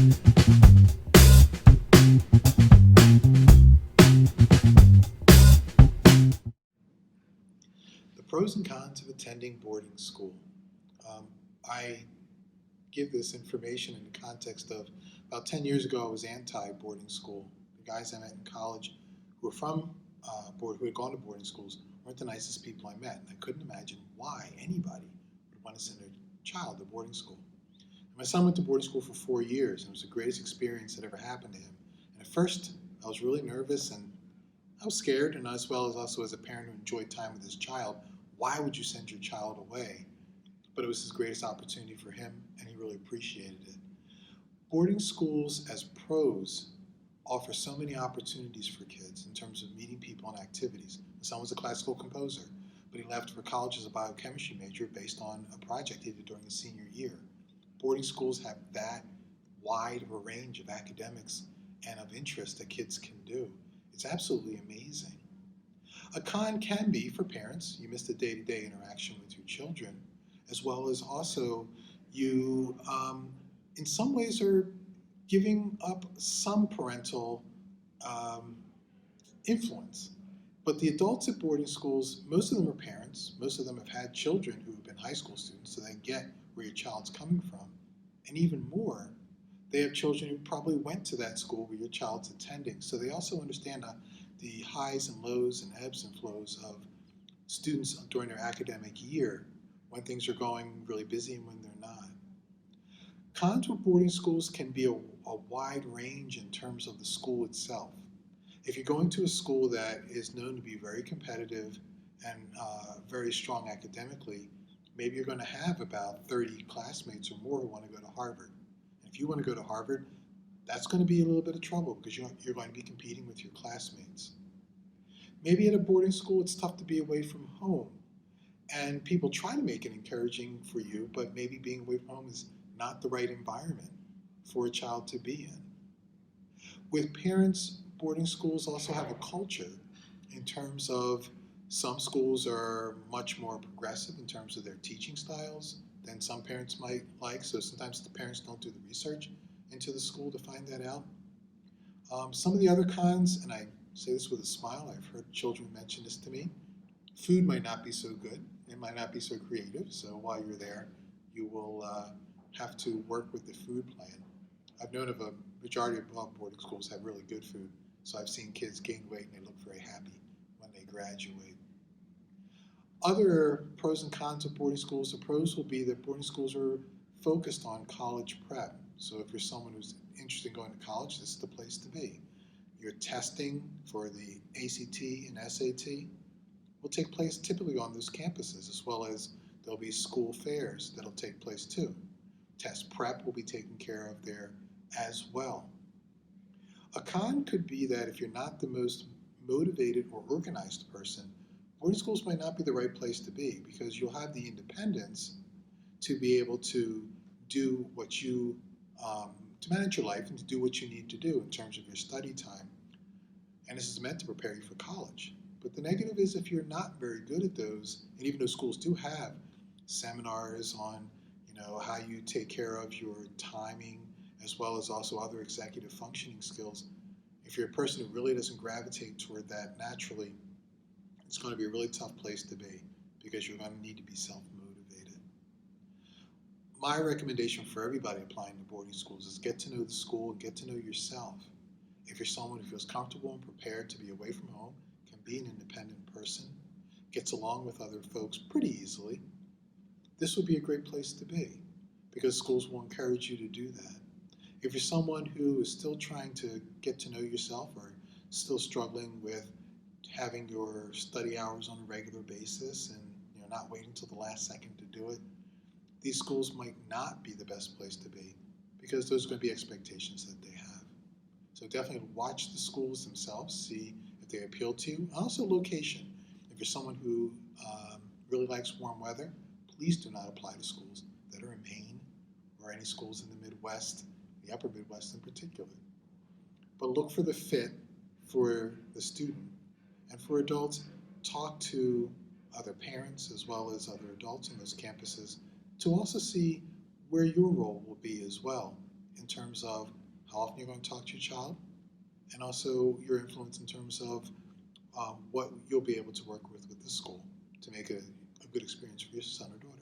The pros and cons of attending boarding school. I give this information in the context of about 10 years ago, I was anti-boarding school. The guys I met in college who were who had gone to boarding schools weren't the nicest people I met. And I couldn't imagine why anybody would want to send their child to boarding school. And my son went to boarding school for 4 years, and it was the greatest experience that ever happened to him. And at first, I was really nervous and I was scared, and as well as also as a parent who enjoyed time with his child, why would you send your child away? But it was his greatest opportunity for him, and he really appreciated it. Boarding schools as pros offer so many opportunities for kids in terms of meeting people and activities. My son was a classical composer, but he left for college as a biochemistry major based on a project he did during his senior year. Boarding schools have that wide of a range of academics and of interest that kids can do. It's absolutely amazing. A con can be for parents, you miss the day-to-day interaction with your children, as well as also you, in some ways, are giving up some parental influence. But the adults at boarding schools, most of them are parents, most of them have had children who have been high school students, so they get where your child's coming from. And even more, they have children who probably went to that school where your child's attending, so they also understand the highs and lows and ebbs and flows of students during their academic year, when things are going really busy and when they're not. Cons with boarding schools can be a wide range in terms of the school itself. If you're going to a school that is known to be very competitive and very strong academically, maybe you're going to have about 30 classmates or more who want to go to Harvard. And if you want to go to Harvard, that's going to be a little bit of trouble because you're going to be competing with your classmates. Maybe at a boarding school, it's tough to be away from home. And people try to make it encouraging for you, but maybe being away from home is not the right environment for a child to be in. With parents, boarding schools also have a culture in terms of some schools are much more progressive in terms of their teaching styles than some parents might like, so sometimes the parents don't do the research into the school to find that out. Some of the other cons, and I say this with a smile, I've heard children mention this to me, food might not be so good, it might not be so creative, so while you're there, you will have to work with the food plan. I've known of a majority of boarding schools have really good food, so I've seen kids gain weight and they look very happy when they graduate. Other pros and cons of boarding schools, the pros will be that boarding schools are focused on college prep. So if you're someone who's interested in going to college, this is the place to be. Your testing for the ACT and SAT will take place typically on those campuses, as well as there'll be school fairs that'll take place too. Test prep will be taken care of there as well. A con could be that if you're not the most motivated or organized person, boarding schools might not be the right place to be because you'll have the independence to be able to do what you, to manage your life and to do what you need to do in terms of your study time. And this is meant to prepare you for college. But the negative is if you're not very good at those, and even though schools do have seminars on how you take care of your timing, as well as also other executive functioning skills, if you're a person who really doesn't gravitate toward that naturally, it's going to be a really tough place to be because you're going to need to be self-motivated. My recommendation for everybody applying to boarding schools is get to know the school and get to know yourself. If you're someone who feels comfortable and prepared to be away from home, can be an independent person, gets along with other folks pretty easily, this would be a great place to be because schools will encourage you to do that. If you're someone who is still trying to get to know yourself or still struggling with having your study hours on a regular basis and not waiting until the last second to do it, these schools might not be the best place to be because those are going to be expectations that they have. So definitely watch the schools themselves, see if they appeal to you. And also location. If you're someone who really likes warm weather, please do not apply to schools that are in Maine or any schools in the Midwest, the upper Midwest in particular. But look for the fit for the student. And for adults, talk to other parents as well as other adults on those campuses to also see where your role will be as well in terms of how often you're going to talk to your child, and also your influence in terms of what you'll be able to work with the school to make it a good experience for your son or daughter.